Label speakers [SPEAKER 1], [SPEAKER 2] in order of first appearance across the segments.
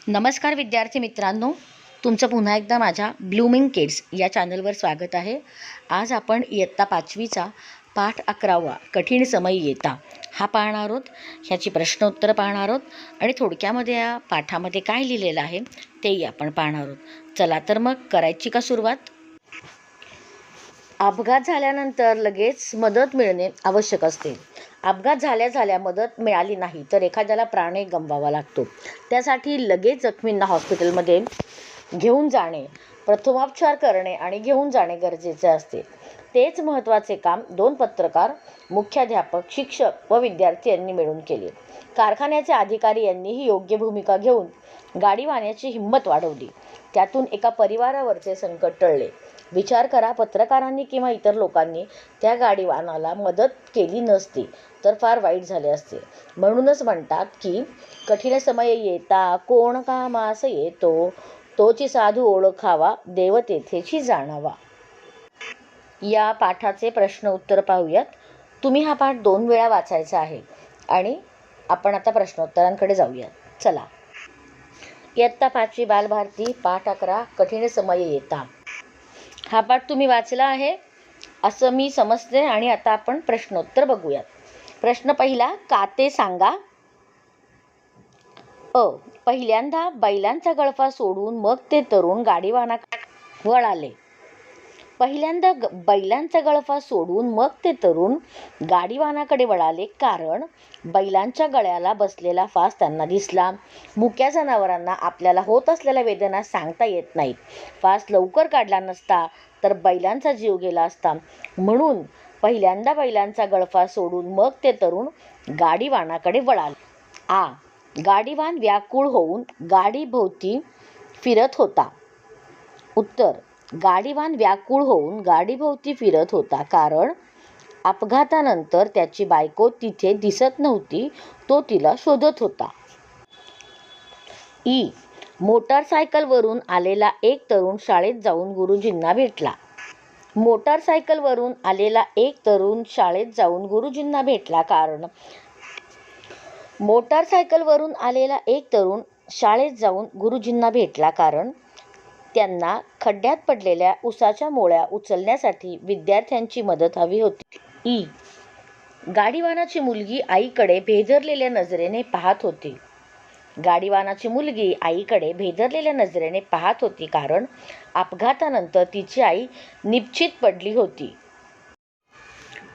[SPEAKER 1] नमस्कार विद्यार्थी मित्रांनो, तुमचं पुन्हा एकदा माझ्या ब्लूमिंग किड्स या चॅनलवर स्वागत आहे. आज आपण इयत्ता 5वीचा पाठ 11वा कठीण समय येता हा पाहणार आहोत. ह्याची प्रश्नोत्तरं पाहणार आहोत आणि थोडक्यामध्ये या पाठामध्ये काय लिहिलेलं आहे तेही आपण पाहणार आहोत. चला तर मग करायची का सुरुवात. अपघात झाल्यानंतर लगेच मदत मिळणे आवश्यक असते. अपघात झाल्या मदत मिळाली नाही तर एखाद्याला प्राणही गमवावा लागतो. त्यासाठी लगेच जखमींना हॉस्पिटलमध्ये घेऊन जाणे, प्रथमोपचार करणे आणि घेऊन जाणे गरजेचे असते. तेच महत्त्वाचे काम 2 पत्रकार, मुख्याध्यापक, शिक्षक व विद्यार्थी यांनी मिळून केले. कारखान्याचे अधिकारी यांनीही योग्य भूमिका घेऊन गाडी वाहण्याची हिंमत वाढवली. त्यातून एका परिवारावरचे संकट टळले. विचार करा, पत्रकारांनी किंवा इतर लोकांनी त्या गाडीवानाला मदत केली नसती तर फार वाईट झाले असते. म्हणूनच म्हणतात की कठीण समय येता कोण कामास येतो, तोची साधू ओळखावा, देव तेथेची जाणावा. या पाठाचे प्रश्न उत्तर पाहूयात. तुम्ही हा पाठ 2 वेळा वाचायचा आहे आणि आपण आता प्रश्नोत्तरांकडे जाऊयात. चला. इयत्ता 5वी बालभारती पाठ 11 कठीण समय येता हा पाठ तुम्ही वाचला आहे असं मी समजते आणि आता आपण प्रश्नोत्तर बघूयात. प्रश्न पहिला, का ते सांगा. पहिल्यांदा बैलांचा गळफा सोडून मग ते तरुण गाडीवानाकडे वळाले. पहिल्यांदा बैलांचा गळफा सोडून मग ते तरुण गाडीवानाकडे वळाले कारण बैलांच्या गळ्याला बसलेला फास त्यांना दिसला. मुक्या जनावरांना आपल्याला होत असलेल्या वेदना सांगता येत नाहीत. फास लवकर काढला नसता तर बैलांचा जीव गेला असता. म्हणून पहिल्यांदा बैलांचा गळफा सोडून मग ते तरुण गाडीवानाकडे वळाले. गाडीवान व्याकुळ होऊन गाडीभोवती फिरत होता. उत्तर, गाडीवान व्याकुळ होऊन गाडीभोवती फिरत होता कारण अपघातानंतर त्याची बायको तिथे दिसत नव्हती. तो तिला शोधत होता. मोटारसायकलवरून आलेला एक तरुण शाळेत जाऊन गुरुजींना भेटला. मोटारसायकलवरून आलेला एक तरुण शाळेत जाऊन गुरुजींना भेटला कारण मोटारसायकलवरून आलेला एक तरुण शाळेत जाऊन गुरुजींना भेटला कारण त्यांना खड्ड्यात पडलेल्या उसाच्या मोळ्या उचलण्यासाठी विद्यार्थ्यांची मदत हवी होती. गाडीवानाची मुलगी आईकडे भेदरलेल्या नजरेने पाहत होती. गाडीवानाची मुलगी आईकडे भेदरलेल्या नजरेने पाहत होती कारण अपघातानंतर तिची आई निपचित पडली होती.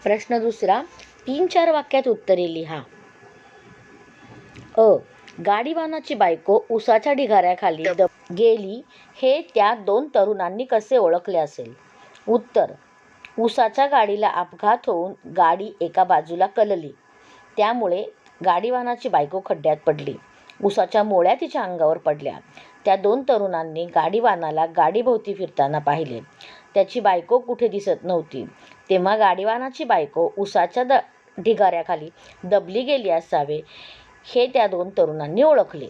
[SPEAKER 1] प्रश्न दुसरा, 3-4 वाक्यात उत्तरे लिहा. गाडीवानाची बायको उसाच्या ढिगाऱ्याखाली गेली हे त्या 2 तरुणांनी कसे ओळखले असेल. उत्तर, उसाच्या गाडीला अपघात होऊन गाडी एका बाजूला कलली. त्यामुळे गाडीवानाची बायको खड्ड्यात पडली. उसाच्या मोळ्या तिच्या अंगावर पडल्या. त्या 2 तरुणांनी गाडीवानाला गाडीभोवती फिरताना पाहिले. त्याची बायको कुठे दिसत नव्हती. तेव्हा गाडीवानाची बायको उसाच्या ढिगाऱ्याखाली दबली गेली असावे हे त्या 2 तरुणांनी ओळखले.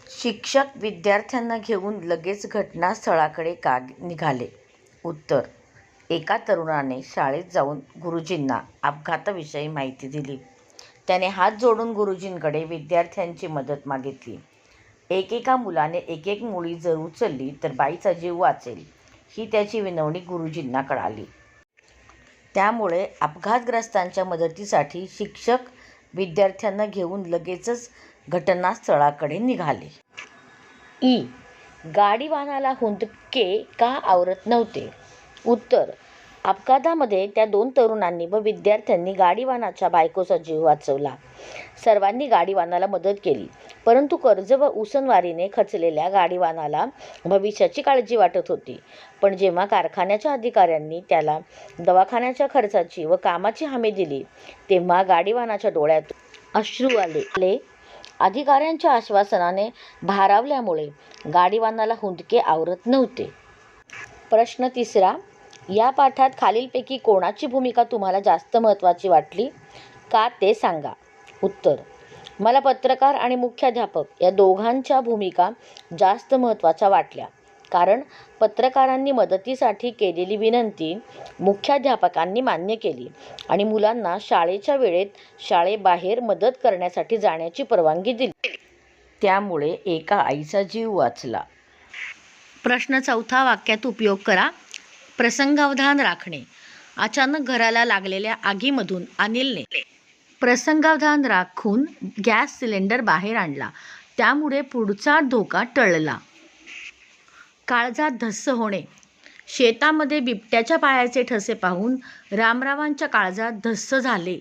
[SPEAKER 1] शिक्षक विद्यार्थ्यांना घेऊन लगेच घटनास्थळाकडे का निघाले. उत्तर, एका तरुणाने शाळेत जाऊन गुरुजींना अपघाताविषयी माहिती दिली. त्याने हात जोडून गुरुजींकडे विद्यार्थ्यांची मदत मागितली. एकेका मुलाने एक मुळी जर उचलली तर बाईचा जीव वाचेल ही त्याची विनवणी गुरुजींना कळाली. त्यामुळे अपघातग्रस्तांच्या मदतीसाठी शिक्षक विद्यार्थ्यांना घेऊन लगेचच घटनास्थळाकडे निघाले. गाडीवानाला हुंदके का आवरत नव्हते. उत्तर, अपघातामध्ये त्या 2 तरुणांनी व विद्यार्थ्यांनी गाडीवानाच्या बायकोचा जीव वाचवला. सर्वांनी गाडीवानाला मदत केली, परंतु कर्ज व उसनवारीने खचलेल्या गाडीवानाला भविष्याची काळजी वाटत होती. पण जेव्हा कारखान्याच्या अधिकाऱ्यांनी त्याला दवाखान्याच्या खर्चाची व कामाची हमी दिली तेव्हा गाडीवानाच्या डोळ्यातून अश्रू आले. अधिकाऱ्यांच्या आश्वासनाने भारावल्यामुळे गाडीवानाला हुंदके आवरत नव्हते. प्रश्न तिसरा, या पाठात खालीलपैकी कोणाची भूमिका तुम्हाला जास्त महत्त्वाची वाटली, का ते सांगा. उत्तर, मला पत्रकार आणि मुख्याध्यापक या दोघांच्या भूमिका जास्त महत्त्वाच्या वाटल्या कारण पत्रकारांनी मदतीसाठी केलेली विनंती मुख्याध्यापकांनी मान्य केली आणि मुलांना शाळेच्या वेळेत शाळेबाहेर मदत करण्यासाठी जाण्याची परवानगी दिली. त्यामुळे एका आईचा जीव वाचला. प्रश्न चौथा, वाक्यात उपयोग करा. प्रसंगावधान राखणे. अचानक घराला लागलेल्या आगीमधून अनिलने प्रसंगावधान राखून गॅस सिलेंडर बाहेर आणला. त्यामुळे पुढचा धोका टळला. काळजात धस्स होणे. शेतामध्ये बिबट्याच्या पायाचे ठसे पाहून रामरावांच्या काळजात धस्स झाले.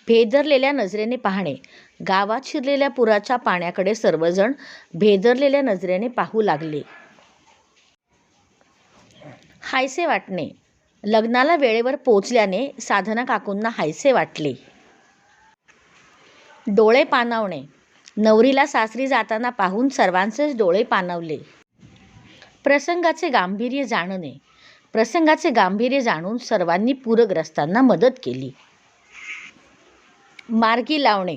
[SPEAKER 1] भेदरलेल्या नजरेने पाहणे. गावात शिरलेल्या पुराच्या पाण्याकडे सर्वजण भेदरलेल्या नजरेने पाहू लागले. हायसे वाटणे. लग्नाला वेळेवर पोचल्याने साधना काकूंना हायसे वाटले. डोळे पाणावणे. नवरीला सासरी जाताना पाहून सर्वांचेच डोळे पाणावले. प्रसंगाचे गांभीर्य जाणणे. प्रसंगाचे गांभीर्य जाणून सर्वांनी पूरग्रस्तांना मदत केली. मार्गी लावणे.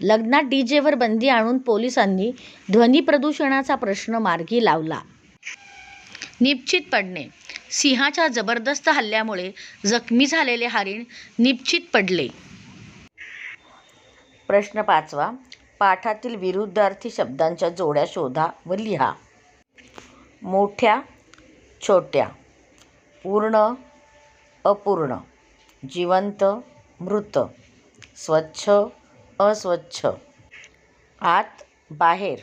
[SPEAKER 1] लग्नात डीजेवर बंदी आणून पोलिसांनी ध्वनी प्रदूषणाचा प्रश्न मार्गी लावला. निश्चित पडणे. सिंहाच्या जबरदस्त हल्ल्यामुळे जखमी झालेले हरीण निश्चित पडले. प्रश्न पाचवा, पाठातील विरुद्धार्थी शब्दांच्या जोड्या शोधा व लिहा. मोठ्या, छोट्या. पूर्ण, अपूर्ण. जिवंत, मृत. स्वच्छ, अस्वच्छ. आत, बाहेर.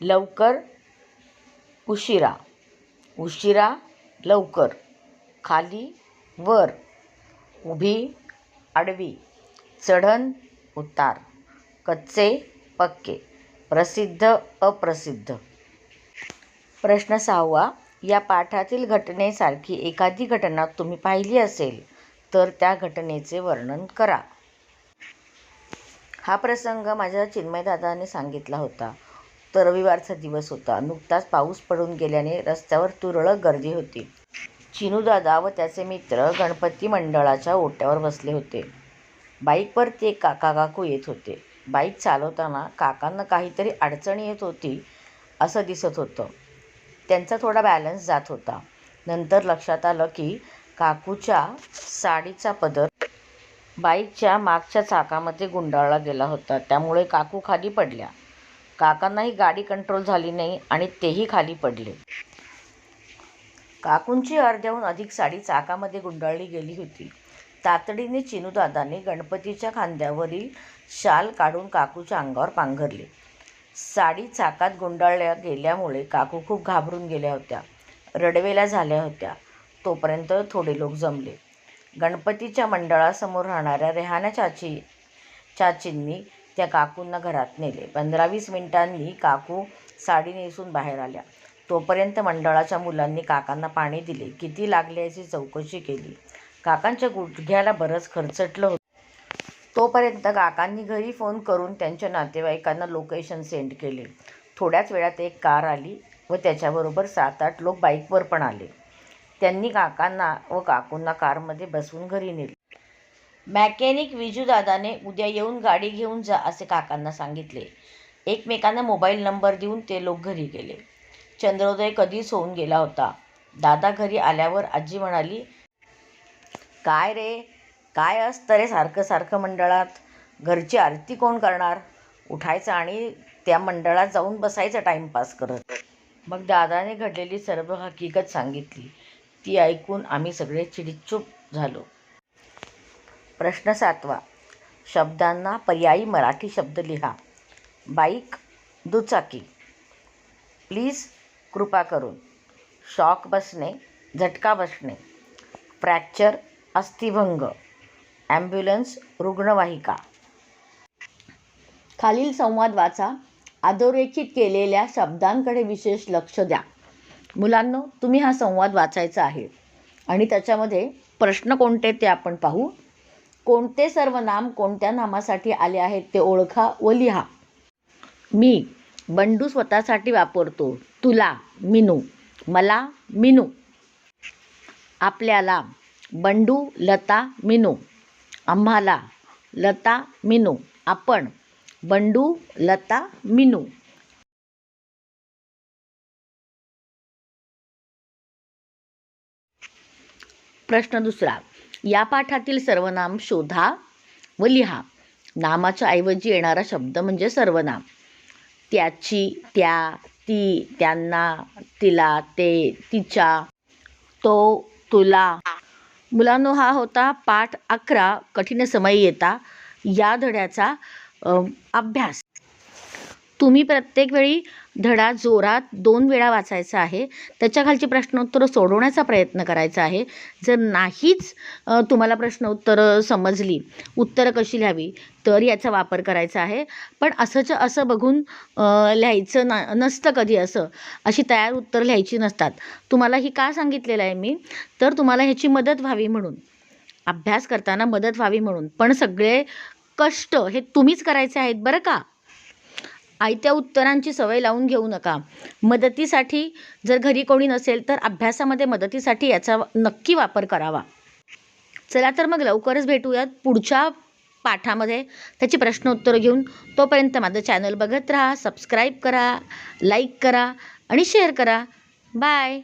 [SPEAKER 1] लवकर, उशिरा. उशिरा, लवकर. खाली, वर. उभी, आडवी. चढण, उतार. कच्चे, पक्के. प्रसिद्ध, अप्रसिद्ध. प्रश्न सहावा, या पाठातील घटनेसारखी एखादी घटना तुम्ही पाहिली असेल तर त्या घटनेचे वर्णन करा. हा प्रसंग माझ्या चिन्मयदादाने सांगितला होता. तर रविवारचा दिवस होता. नुकताच पाऊस पडून गेल्याने रस्त्यावर तुरळक गर्दी होती. चिनूदादा व त्याचे मित्र गणपती मंडळाच्या ओट्यावर बसले होते. बाईकवरती एक काका काकू येत होते. बाईक चालवताना काकांना काहीतरी अडचण येत होती असं दिसत होतं. त्यांचा थोडा बॅलन्स जात होता. नंतर लक्षात आलं की काकूच्या साडीचा पदर बाईकच्या मागच्या चाकामध्ये गुंडाळला गेला होता. त्यामुळे काकू खाली पडल्या. काकांनाही गाडी कंट्रोल झाली नाही आणि तेही खाली पडले. काकूंची अर्ध्याहून अधिक साडी चाकामध्ये गुंडाळली गेली होती. तातडीने चिनूदादाने गणपतीच्या खांद्यावरील शाल काढून काकूच्या अंगावर पांघरले. साडी चाकात गुंडाळल्या गेल्यामुळे काकू खूप घाबरून गेल्या होत्या. रडवेल्या झाल्या होत्या. तोपर्यंत थोडे लोक जमले. गणपतीच्या मंडळासमोर राहणाऱ्या रेहाना चाचींनी त्या काकूंना घरात नेले. 15-20 मिनिटांनी काकू साडी नेसून बाहेर आल्या. तोपर्यंत मंडळाच्या मुलांनी काकांना पाणी दिले. किती लागले याची चौकशी केली. काकांच्या गुडघ्याला बरंच खरचटलं होतं. तोपर्यंत काकांनी घरी फोन करून त्यांच्या नातेवाईकांना लोकेशन सेंड केले. थोड्याच वेळात एक कार आली व त्याच्याबरोबर 7-8 लोक बाईकवर पण आले. त्यांनी काकांना व काकूंना कारमध्ये बसवून घरी नेले. मॅकॅनिक विजूदादाने उद्या येऊन गाडी घेऊन जा असे काकांना सांगितले. एकमेकांना मोबाईल नंबर देऊन ते लोक घरी गेले. चंद्रोदय कधीच होऊन गेला होता. दादा घरी आल्यावर आजी म्हणाली, काय रे, काय असतं रे सारखं सारखं मंडळात? घरची आरती कोण करणार? उठायचं आणि त्या मंडळात जाऊन बसायचं टाईमपास करत. मग दादाने घडलेली सर्व हकीकत सांगितली. ती ऐकून आम्ही सगळे चिडीचूप झालो. प्रश्न 7वा, शब्दांना पर्यायी मराठी शब्द लिहा. बाईक, दुचाकी. प्लीज, कृपा करून. शॉक बसणे, झटका बसणे. फ्रॅक्चर, अस्थिभंग. ॲम्ब्युलन्स, रुग्णवाहिका. खालील संवाद वाचा. अधोरेखित केलेल्या शब्दांकडे विशेष लक्ष द्या. मुलांनो, तुम्ही हा संवाद वाचायचा आहे आणि त्याच्यामध्ये प्रश्न कोणते ते आपण पाहू. कोणते सर्वनाम कोणत्या नामासाठी आले आहेत ते ओळखा व लिहा. मी, बंडू स्वतःसाठी वापरतो. तुला, मिनू. मला, मिनू. आपल्याला, बंडू, लता, मिनू. आम्हाला, लता, मिनू. आपण, बंडू, लता, मिनू. प्रश्न 2, या पाठातील सर्वनाम शोधा व लिहा. नामाच्या ऐवजी येणारा शब्द म्हणजे सर्वनाम. त्याची, त्या, ती, त्यांना, तिला, ते, तिच्या, तो, तुला. मुलांनो, हा होता पाठ 11 कठीण समय येता या धड्याचा अभ्यास. तुम्ही प्रत्येक वेळी धडा जोरात 2 वेळा वाचायचा आहे. त्याच्याखालची प्रश्नोत्तरं सोडवण्याचा प्रयत्न करायचा आहे. जर नाहीच तुम्हाला प्रश्नोत्तरं समजली, उत्तरं कशी लिहावी, तर याचा वापर करायचा आहे. पण असंच्या असं बघून लिहायचं नसतं कधी असं. अशी तयार उत्तर लिहायची नसतात. तुम्हाला ही का सांगितलेलं आहे मी, तर तुम्हाला ह्याची मदत व्हावी म्हणून, अभ्यास करताना मदत व्हावी म्हणून. पण सगळे कष्ट हे तुम्हीच करायचे आहेत बरं का. आयत्या उत्तरांची सवय लावून घेऊ नका. मदतीसाठी जर घरी कोणी नसेल तर अभ्यासामध्ये मदतीसाठी याचा नक्की वापर करावा. चला तर मग लवकरच भेटूयात पुढच्या पाठामध्ये त्याची प्रश्नोत्तरं घेऊन. तोपर्यंत माझं चॅनल बघत राहा, सबस्क्राईब करा, लाईक करा आणि शेअर करा. बाय.